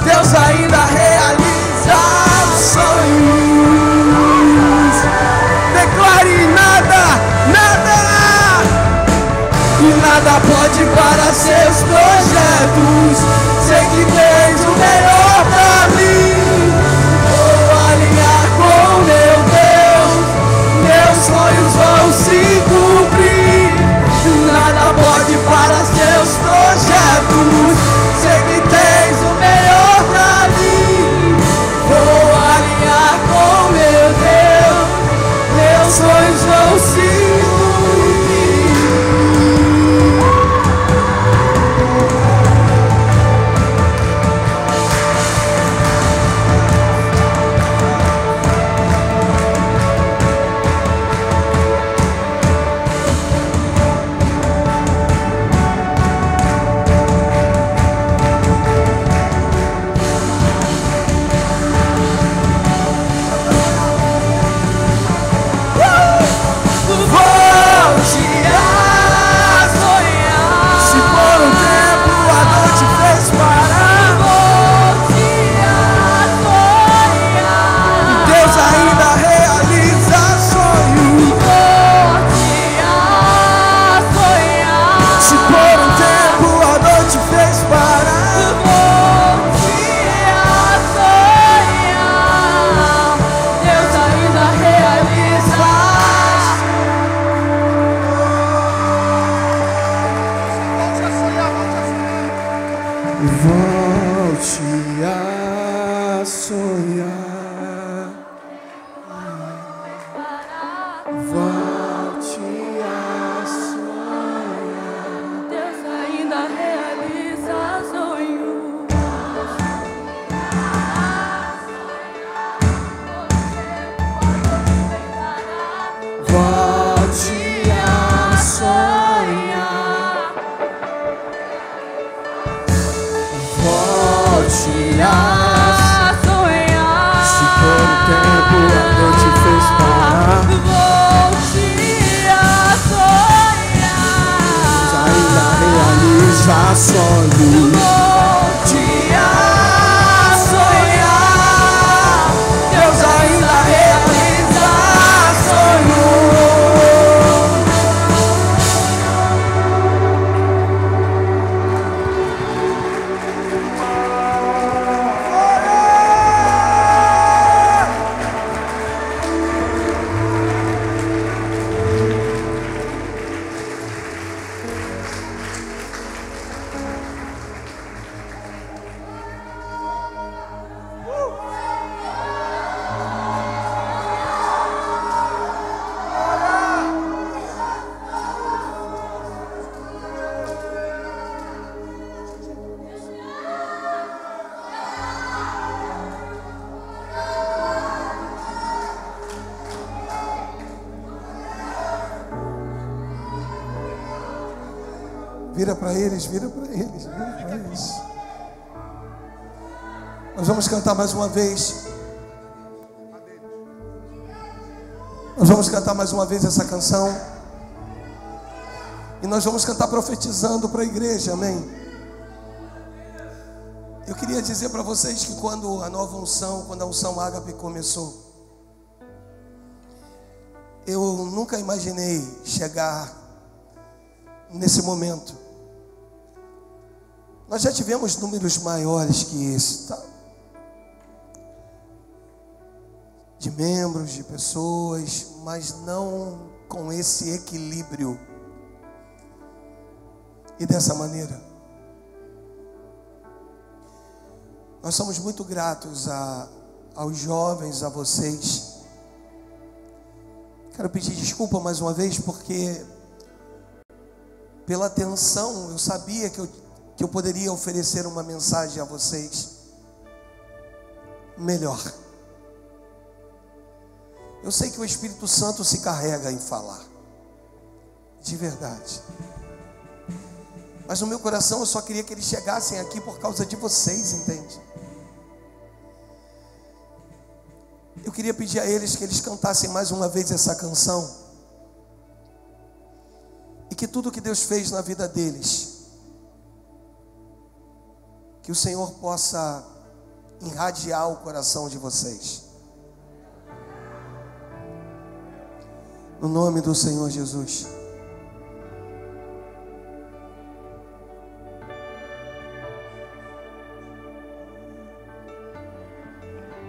Deus ainda realiza sonhos. Declare nada, nada, e nada pode parar seus projetos. Sei que tens o melhor pra mim. Vou alinhar com meu Deus. Meus sonhos vão se cumprir. Nada pode parar seus projetos. Sei que tens o melhor pra mim. Vou alinhar com meu Deus. Meus sonhos vão se cumprir. realizar sonhos.
Volte a sonhar, Deus ainda realiza sonhos.
Vira para eles, vira para eles, vira para eles. Nós vamos cantar mais uma vez. Nós vamos cantar mais uma vez essa canção. E nós vamos cantar profetizando para a igreja, amém? Eu queria dizer para vocês que quando a nova unção, quando a unção Ágape começou, eu nunca imaginei chegar nesse momento. Nós já tivemos números maiores que esse, tá? De membros, de pessoas, mas não com esse equilíbrio e dessa maneira. Nós somos muito gratos aos jovens, a vocês. Quero pedir desculpa mais uma vez, porque pela atenção eu sabia que eu poderia oferecer uma mensagem a vocês melhor. Eu sei que o Espírito Santo se carrega em falar, de verdade. Mas no meu coração eu só queria que eles chegassem aqui por causa de vocês, entende? Eu queria pedir a eles que eles cantassem mais uma vez essa canção. E que tudo que Deus fez na vida deles, que o Senhor possa irradiar o coração de vocês. No nome do Senhor Jesus.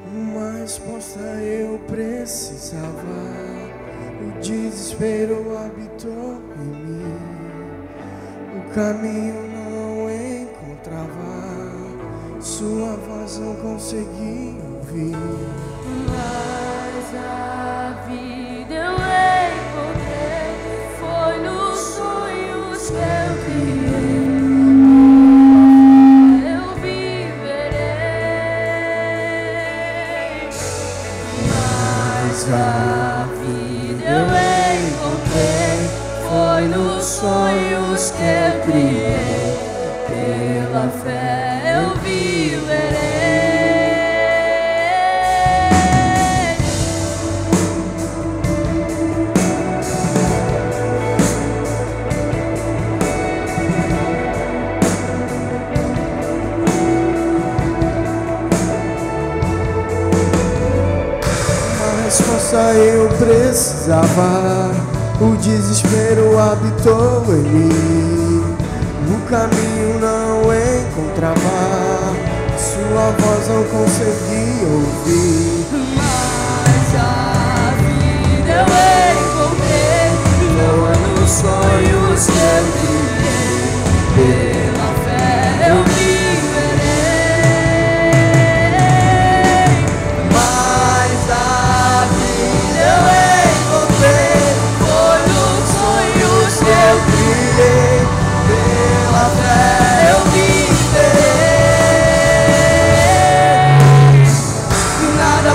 Uma resposta eu precisava, o desespero habitou em mim, o caminho não encontrava, sua voz não consegui ouvir.
Mas a vida eu encontrei, foi nos sonhos que eu criei. Eu viverei. Mas a vida eu encontrei, foi nos sonhos que eu criei. Pela fé eu viverei.
Resposta eu precisava, o desespero habitou em mim, o caminho não encontrava, sua voz não consegui ouvir.
Mas a vida eu encontrei, foi nos sonhos que eu criei. Pela fé eu viverei. Mas a vida eu encontrei, foi nos sonhos que eu criei. Pela fé eu viverei. Nada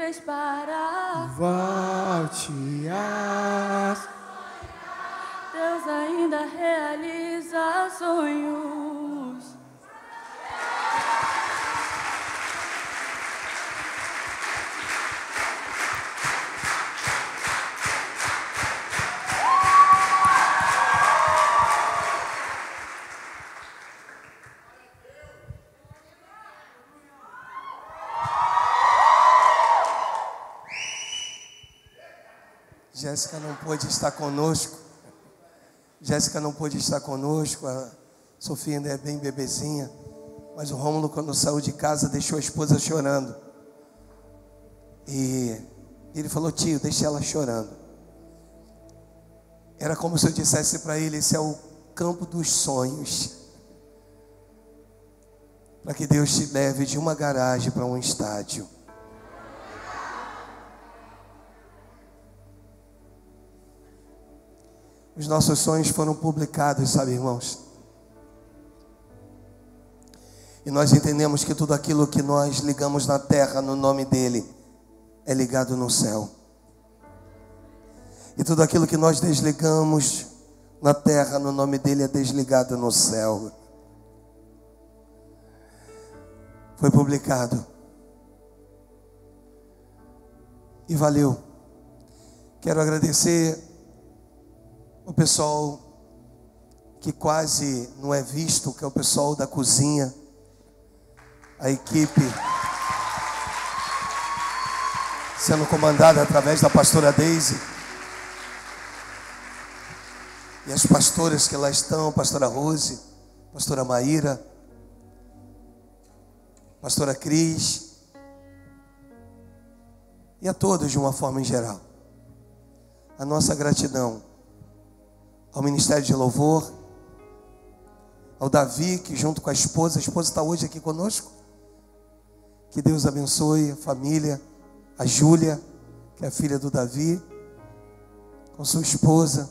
fez parar.
Volte a...
Deus ainda realiza sonhos.
Jéssica não pôde estar conosco. Jéssica não pôde estar conosco. A Sofia ainda é bem bebezinha. Mas o Rômulo, quando saiu de casa, deixou a esposa chorando. E ele falou: tio, deixa ela chorando. Era como se eu dissesse para ele: esse é o campo dos sonhos. Para que Deus te leve de uma garagem para um estádio. Os nossos sonhos foram publicados, sabe, irmãos? E nós entendemos que tudo aquilo que nós ligamos na terra no nome dele é ligado no céu. E tudo aquilo que nós desligamos na terra no nome dele é desligado no céu. Foi publicado. E valeu. Quero agradecer o pessoal que quase não é visto, que é o pessoal da cozinha, a equipe sendo comandada através da pastora Deise e as pastoras que lá estão, pastora Rose, pastora Maíra, pastora Cris, e a todos de uma forma em geral. A nossa gratidão ao Ministério de Louvor, ao Davi, que junto com a esposa está hoje aqui conosco. Que Deus abençoe a família, a Júlia, que é a filha do Davi, com sua esposa.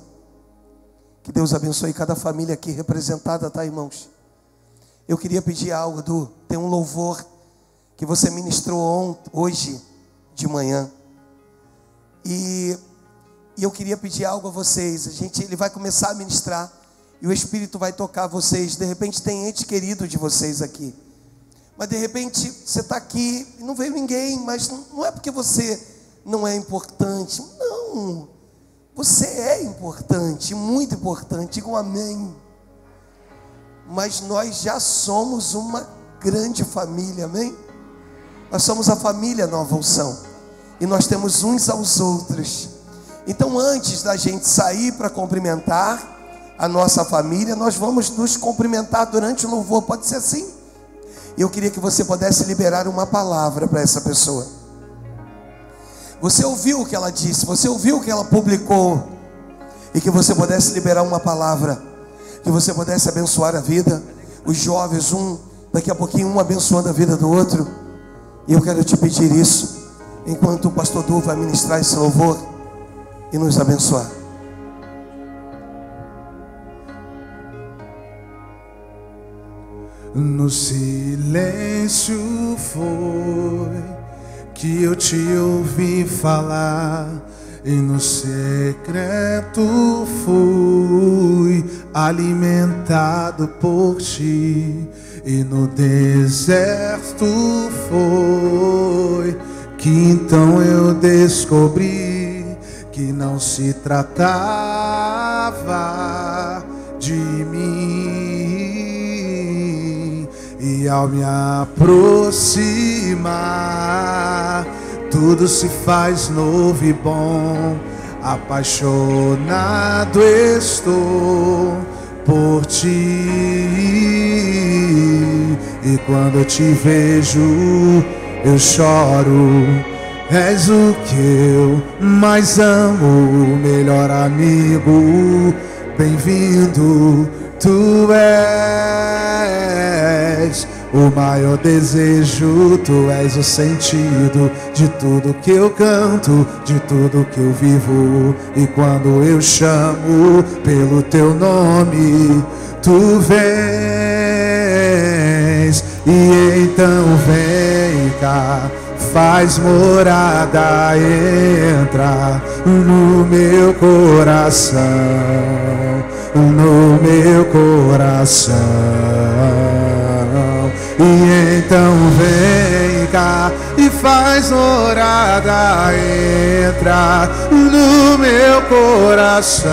Que Deus abençoe cada família aqui representada, tá, irmãos? Eu queria pedir algo, tem um louvor que você ministrou hoje de manhã. E eu queria pedir algo a vocês. Ele vai começar a ministrar e o Espírito vai tocar vocês. De repente tem ente querido de vocês aqui, mas de repente você está aqui e não veio ninguém. Mas não é porque você não é importante. Não, você é importante, muito importante. Diga um amém. Mas nós já somos uma grande família, amém? Nós somos a família Nova Unção e nós temos uns aos outros. Então, antes da gente sair para cumprimentar a nossa família, nós vamos nos cumprimentar durante o louvor. Pode ser assim? Eu queria que você pudesse liberar uma palavra para essa pessoa. Você ouviu o que ela disse, você ouviu o que ela publicou, e que você pudesse liberar uma palavra, que você pudesse abençoar a vida. Os jovens, daqui a pouquinho um abençoando a vida do outro. E eu quero te pedir isso, enquanto o pastor Du vai ministrar esse louvor e nos abençoar.
No silêncio foi que eu te ouvi falar, e no secreto fui alimentado por ti, e no deserto foi que então eu descobri que não se tratava de mim. E ao me aproximar, tudo se faz novo e bom. Apaixonado estou por ti, e quando eu te vejo eu choro. És o que eu mais amo, melhor amigo, bem-vindo. Tu és o maior desejo, tu és o sentido de tudo que eu canto, de tudo que eu vivo. E quando eu chamo pelo teu nome, tu vens, e então vem. vem cá, faz morada, entra no meu coração, no meu coração. E então vem cá e faz morada, entra no meu coração,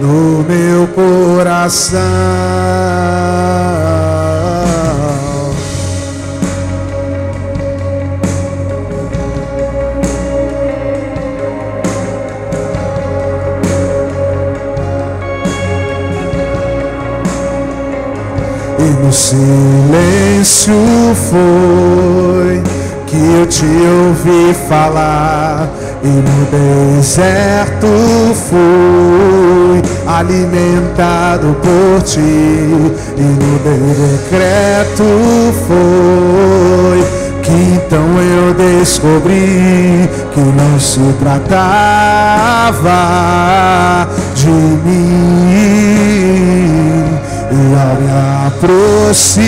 no meu coração. E no silêncio foi que eu te ouvi falar, e no deserto fui alimentado por ti, e no decreto foi que então eu descobri que não se tratava de mim. E ao me aproximar,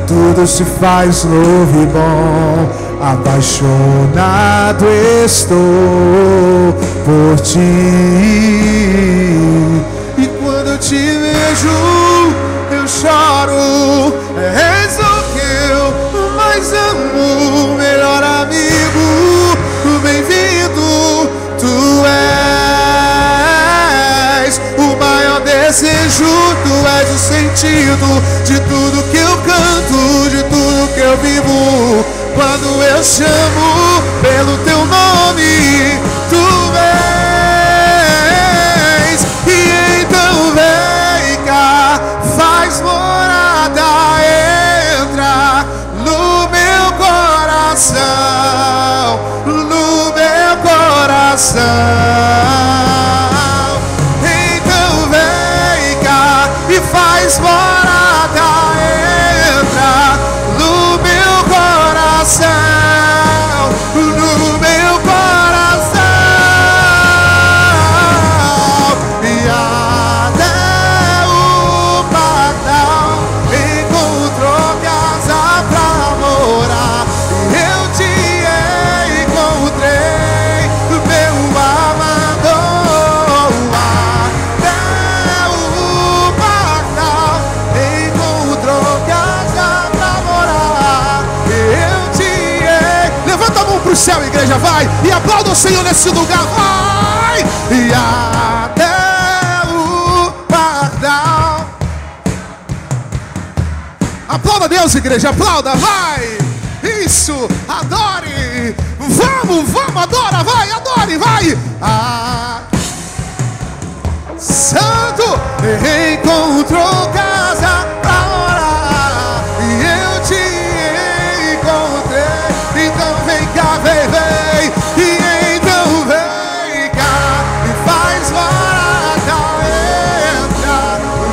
tudo se faz novo e bom. Apaixonado estou por ti. E quando eu te vejo, eu choro. És o que eu mais amo, melhor amigo, bem-vindo. Tu és o maior desejo, tu és o sentido de tudo que eu canto, de tudo que eu vivo. Quando eu chamo pelo teu nome, tu vens. E então vem cá, faz morada, entra no meu coração, no meu coração. Então vem cá e faz morada, entra no meu coração, no meu coração. E até o pardal encontrou casa pra morar, e eu te encontrei, meu amado. Até o pardal encontrou casa pra morar, e eu te levanta a mão pro céu, igreja, vai, e aplauda o Senhor nesse lugar, vai. E até o pardal. Aplauda Deus, igreja, aplauda, vai. Isso, adore. Vamos, adora, vai, adore, vai. Santo encontrou casa pra morar, e eu te encontrei. Então vem cá, vem, vem. E então vem cá e faz morada, entra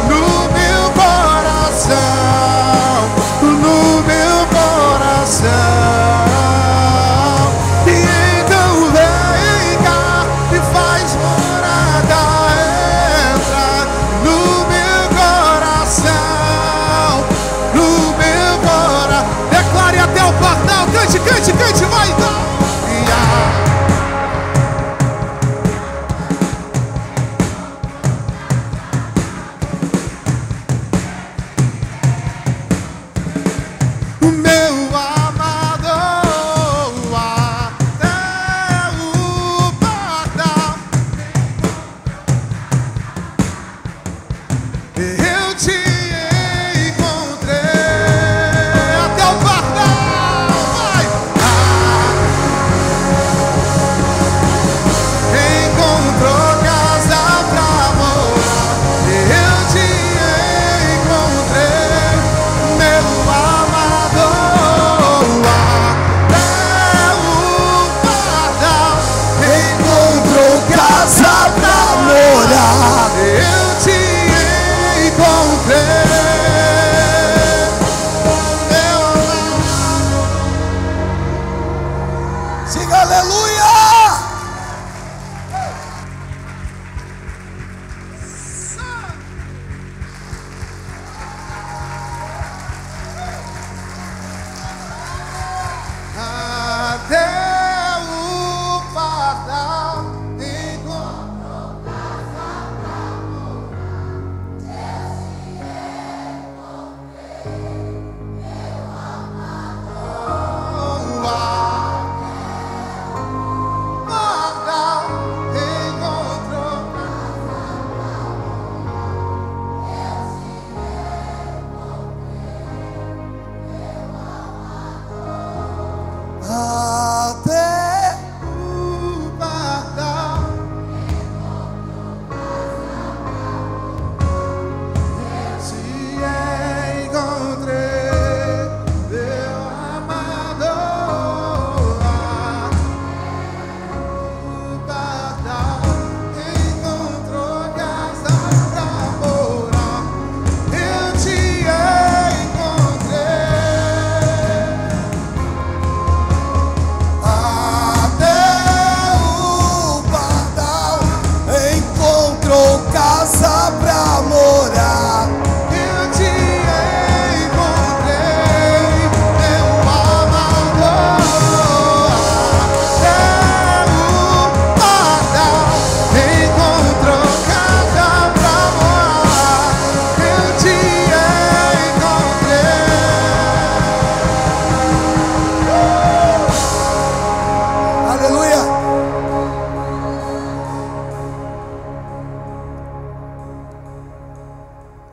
no meu coração, no meu coração. E então vem cá e faz morada, entra no meu coração, no meu coração. Declare até o pardal, cante, cante, cante, vai então. E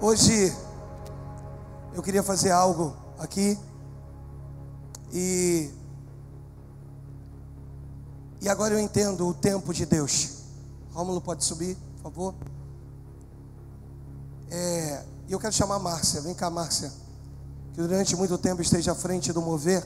Hoje eu queria fazer algo aqui e agora eu entendo o tempo de Deus. Rômulo, pode subir, por favor. E eu quero chamar a Márcia. Vem cá, Márcia, que durante muito tempo esteja à frente do mover.